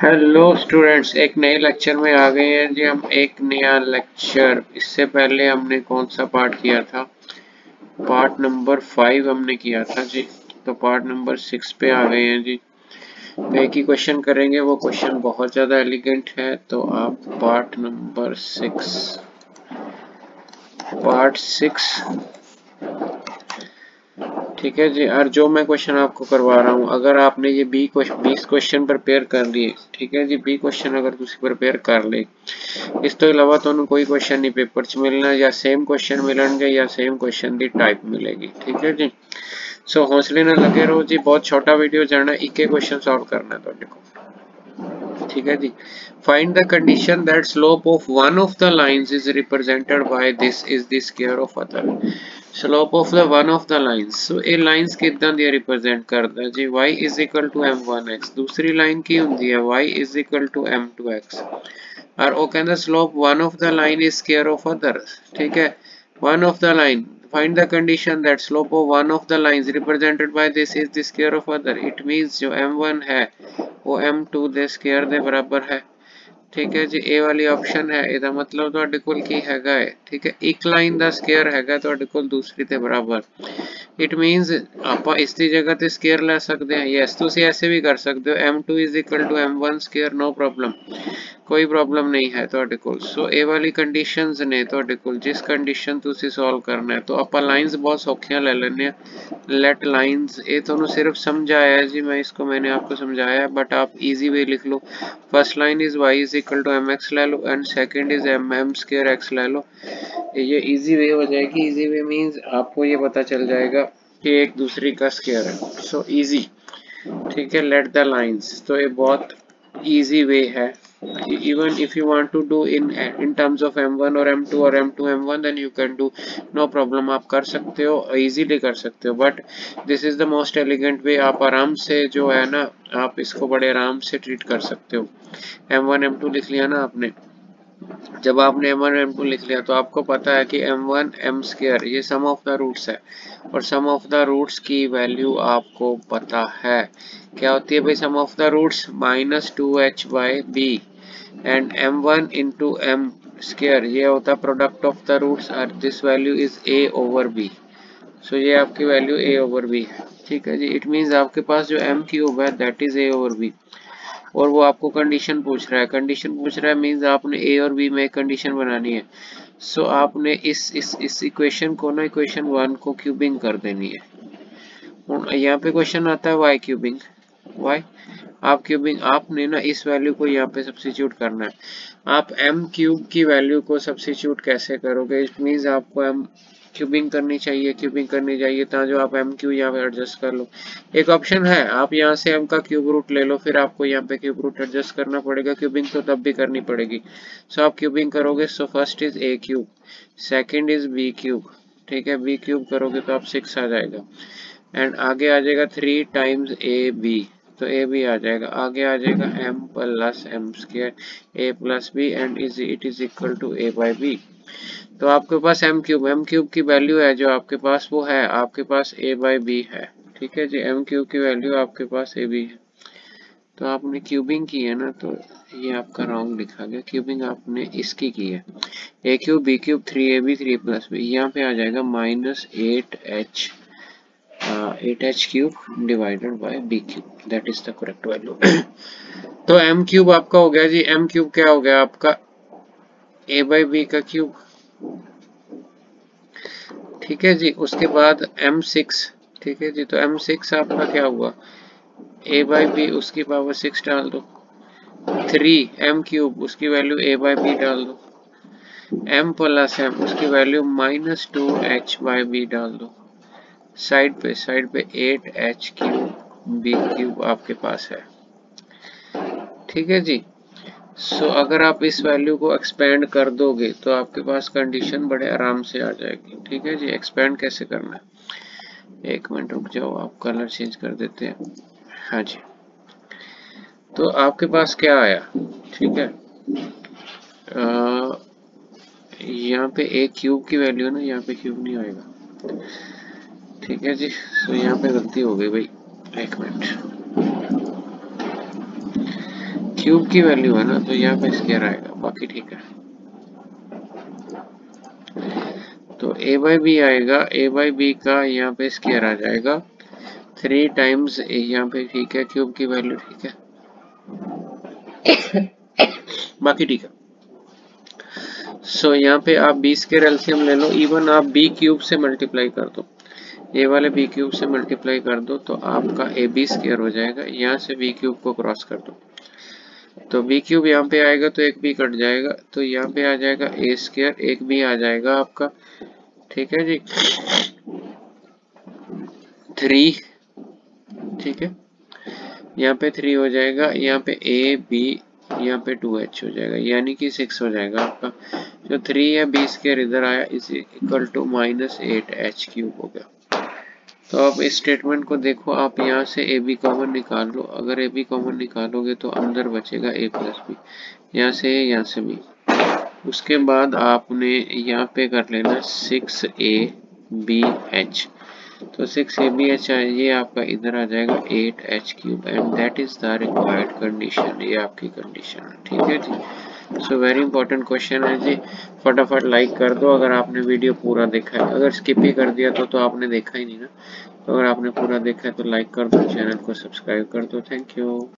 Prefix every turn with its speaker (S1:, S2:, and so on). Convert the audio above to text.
S1: Hello students, एक नए lecture में आ गए हैं जी हम। एक नया लेक्चर। इससे पहले हमने कौन सा पार्ट किया था? पार्ट नंबर 5 हमने किया था जी। तो पार्ट नंबर 6 पे आ गए हैं जी। तो एक ही क्वेश्चन करेंगे, वो क्वेश्चन बहुत ज़्यादा एलिगेंट है। तो आप पार्ट 6 ठीक है जी। और जो मैं क्वेश्चन आपको करवा रहा हूँ, अगर आपने ये 20 क्वेश्चन प्रिपेयर कर लिए, ठीक है जी, 20 क्वेश्चन अगर तुम प्रिपेयर कर ले, इस तो इलावा ਤੁਹਾਨੂੰ ਕੋਈ क्वेश्चन नहीं पेपर च मिलना, या सेम क्वेश्चन मिलणगे या सेम क्वेश्चन की टाइप मिलेगी। ठीक है जी। सो हौसले ना लगे रहो जी। बहुत छोटा वीडियो जाना, एक क्वेश्चन सॉल्व करना है ਤੁਹਾਡੇ को। ठीक है जी। Find the condition that slope of one of the lines is represented by this is the square of other. Slope of the one of the lines. So ਇਹ ਲਾਈਨਸ ਕਿਦਾਂ ਦੀ ਰਿਪਰੈਜ਼ੈਂਟ ਕਰਦਾ ਜੀ? y m1x। दूसरी line की ਹੁੰਦੀ है y m2x। और वो कहना slope one of the line is square of other. ठीक है, one of the line. Find the condition that slope of one of the lines represented by this is the square of other. It means जो m1 है वो m2 ਦੇ square ਦੇ बराबर है। ठीक है जी। ए वाली ऑप्शन है, ਇਹਦਾ मतलब ਤੁਹਾਡੇ ਕੋਲ ਕੀ ਹੈਗਾ ਹੈ? ਠੀਕ ਹੈ, ਇੱਕ ਲਾਈਨ ਦਾ ਸਕੁਅਰ ਹੈਗਾ ਤੁਹਾਡੇ ਕੋਲ ਦੂਸਰੀ ਦੇ ਬਰਾਬਰ। इट मीन्स ਆਪਾਂ ਇਸ ਦੀ ਜਗ੍ਹਾ ਤੇ ਸਕੁਅਰ ਲੈ ਸਕਦੇ ਹਾਂ। ਯੈਸ, ਤੁਸੀਂ ਐਸੇ ਵੀ ਕਰ ਸਕਦੇ ਹੋ, m2 = m1 square, no problem, कोई प्रॉब्लम नहीं है ਤੁਹਾਡੇ ਕੋਲ। सो ਇਹ वाली कंडीशंस ने ਤੁਹਾਡੇ ਕੋਲ, जिस कंडीशन ਤੁਸੀਂ सॉल्व करना है। तो ਆਪਾਂ लाइंस बहुत सौखियां ले लेने हैं। लेट लाइंस, ये ਤੁਹਾਨੂੰ सिर्फ समझाया है जी, मैंने आपको समझाया है, बट आप इजी वे लिख लो। First line is y = mx ले लो, and second is m2 x ले लो। ये इजी वे हो जाएगी। इजी वे मीन्स आपको ये पता चल जाएगा कि एक दूसरी का स्क्वायर है। So easy. ठीक है, लेट द लाइंस। तो ये बहुत इजी वे है। even if you want to do in terms of m1 और m2 और m2 m1, then you can do, no problem, आप कर सकते हो, easily कर सकते हो। But this is the most elegant way। आप आराम से जो है ना, आप इसको बड़े आराम से ट्रीट कर सकते हो। m1 m2 लिख लिया ना आपने। जब आपने m1 m2 लिख लिया तो आपको पता है कि m1 m2 ये सम ऑफ द रूट्स है, और सम ऑफ द रूट्स की वैल्यू आपको पता है क्या होती है भाई? Sum of the roots -2h/b and m1 * m2 ये होता है प्रोडक्ट ऑफ द रूट्स, और this value is a/b। So ये आपकी वैल्यू a/b है। ठीक है जी। इट मीन्स आपके पास जो m3 है दैट इज a/b, और वो आपको कंडीशन पूछ रहा है। कंडीशन पूछ रहा है मीन्स आपने ए और बी में एक कंडीशन बनानी है। सो आपने इस इक्वेशन को ना, इक्वेशन 1 को क्यूबिंग कर देनी है। यहाँ पे क्वेश्चन आता है वाई क्यूबिंग। वाई आप क्यूबिंग, आपने ना इस वैल्यू को यहाँ पे सब्स्टिट्यूट करना है। आप m³ की वैल्यू को सब्स्टिट्यूट कैसे करोगे? इट मीन्स आपको क्यूबिंग करनी चाहिए, जो आप m³ यहाँ पे एडजस्ट कर लो। एक ऑप्शन है, आप यहाँ से m का क्यूब रूट ले लो, फिर आपको यहाँ पे क्यूब रूट एडजस्ट करना पड़ेगा। क्यूबिंग तो तब भी करनी पड़ेगी। सो आप क्यूबिंग करोगे, so first is a³, second is b³। ठीक है, b³ करोगे तो आप 6 आ जाएगा, एंड आगे आ जाएगा 3 टाइम्स ab, तो ए बी आ जाएगा। आगे आ जाएगा m + m2 a + b, and it is equal to a/b। तो आपके पास m³ की वैल्यू है जो आपके पास, वो है आपके पास a/b है। ठीक है जी, m³ की वैल्यू आपके पास ab है। तो आपने क्यूबिंग की है ना, तो ये आपका रॉन्ग लिखा गया। क्यूबिंग आपने इसकी की है, a³ b³ 3ab 3 + b, यहाँ पे आ जाएगा -8h³ divided by b³, that is the correct value. तो m³ आपका हो गया जी। m³ क्या हो गया आपका? a/b का क्यूब। ठीक है जी। उसके बाद m6। ठीक है जी। तो m6 आपका क्या हुआ? a/b उसकी पावर 6 डाल दो, 3 m³ उसकी वैल्यू a/b डाल दो, m + m उसकी वैल्यू -2h/b डाल दो। साइड पे 8h³ b³ आपके पास है। ठीक है जी। सो अगर आप इस वैल्यू को एक्सपेंड कर दोगे तो आपके पास कंडीशन बड़े आराम से आ जाएगी। ठीक है जी। एक्सपेंड कैसे करना है? एक मिनट रुक जाओ, आप कलर चेंज कर देते हैं। हाँ जी। तो आपके पास क्या आया? ठीक है, यहाँ पे a³ की वैल्यू है ना, यहाँ पे क्यूब नहीं आएगा। ठीक है जी। तो यहाँ पे गलती हो गई भाई, एक मिनट। क्यूब की वैल्यू है ना, तो यहाँ पे स्क्वायर आएगा, बाकी ठीक है। तो a बाई बी आएगा, a बाई बी का यहाँ पे स्क्वायर आ जाएगा 3 टाइम्स यहाँ पे, ठीक है, क्यूब की वैल्यू, ठीक है, बाकी ठीक है। सो यहाँ पे आप बी स्क्वायर एलसीएम ले लो, इवन आप बी क्यूब से मल्टीप्लाई कर दो, ये वाले बी क्यूब से मल्टीप्लाई कर दो तो आपका ए बी स्क्वायर हो जाएगा। यहाँ से बी क्यूब को क्रॉस कर दो तो बी क्यूब यहाँ पे आएगा तो एक बी कट जाएगा, तो यहाँ पे आ जाएगा ए स्क्वायर, एक बी आ जाएगा आपका, ठीक है जी, 3, ठीक है, यहाँ पे 3 हो जाएगा, यहाँ पे ए बी, यहाँ पे 2h हो जाएगा, यानी कि 6 हो जाएगा आपका। जो 3 है बी स्क्वायर इधर आया, इज इक्वल टू -8h³ हो गया। तो अब इस स्टेटमेंट को देखो, आप यहाँ से ए बी कॉमन निकाल लो, अगर ए बी कॉमन निकालोगे तो अंदर बचेगा ए प्लस बी, यहाँ से ए, यहाँ से बी। उसके बाद आपने यहाँ पे कर लेना 6abh, तो 6abh ये आपका इधर आ जाएगा 8h³ and that is the required condition, ये आपकी कंडीशन है, ठीक है जी। सो वेरी इंपॉर्टेंट क्वेश्चन है जी, फटाफट लाइक कर दो अगर आपने वीडियो पूरा देखा है, अगर स्किप ही कर दिया तो आपने देखा ही नहीं ना, तो अगर आपने पूरा देखा है तो लाइक कर दो, चैनल को सब्सक्राइब कर दो। Thank you.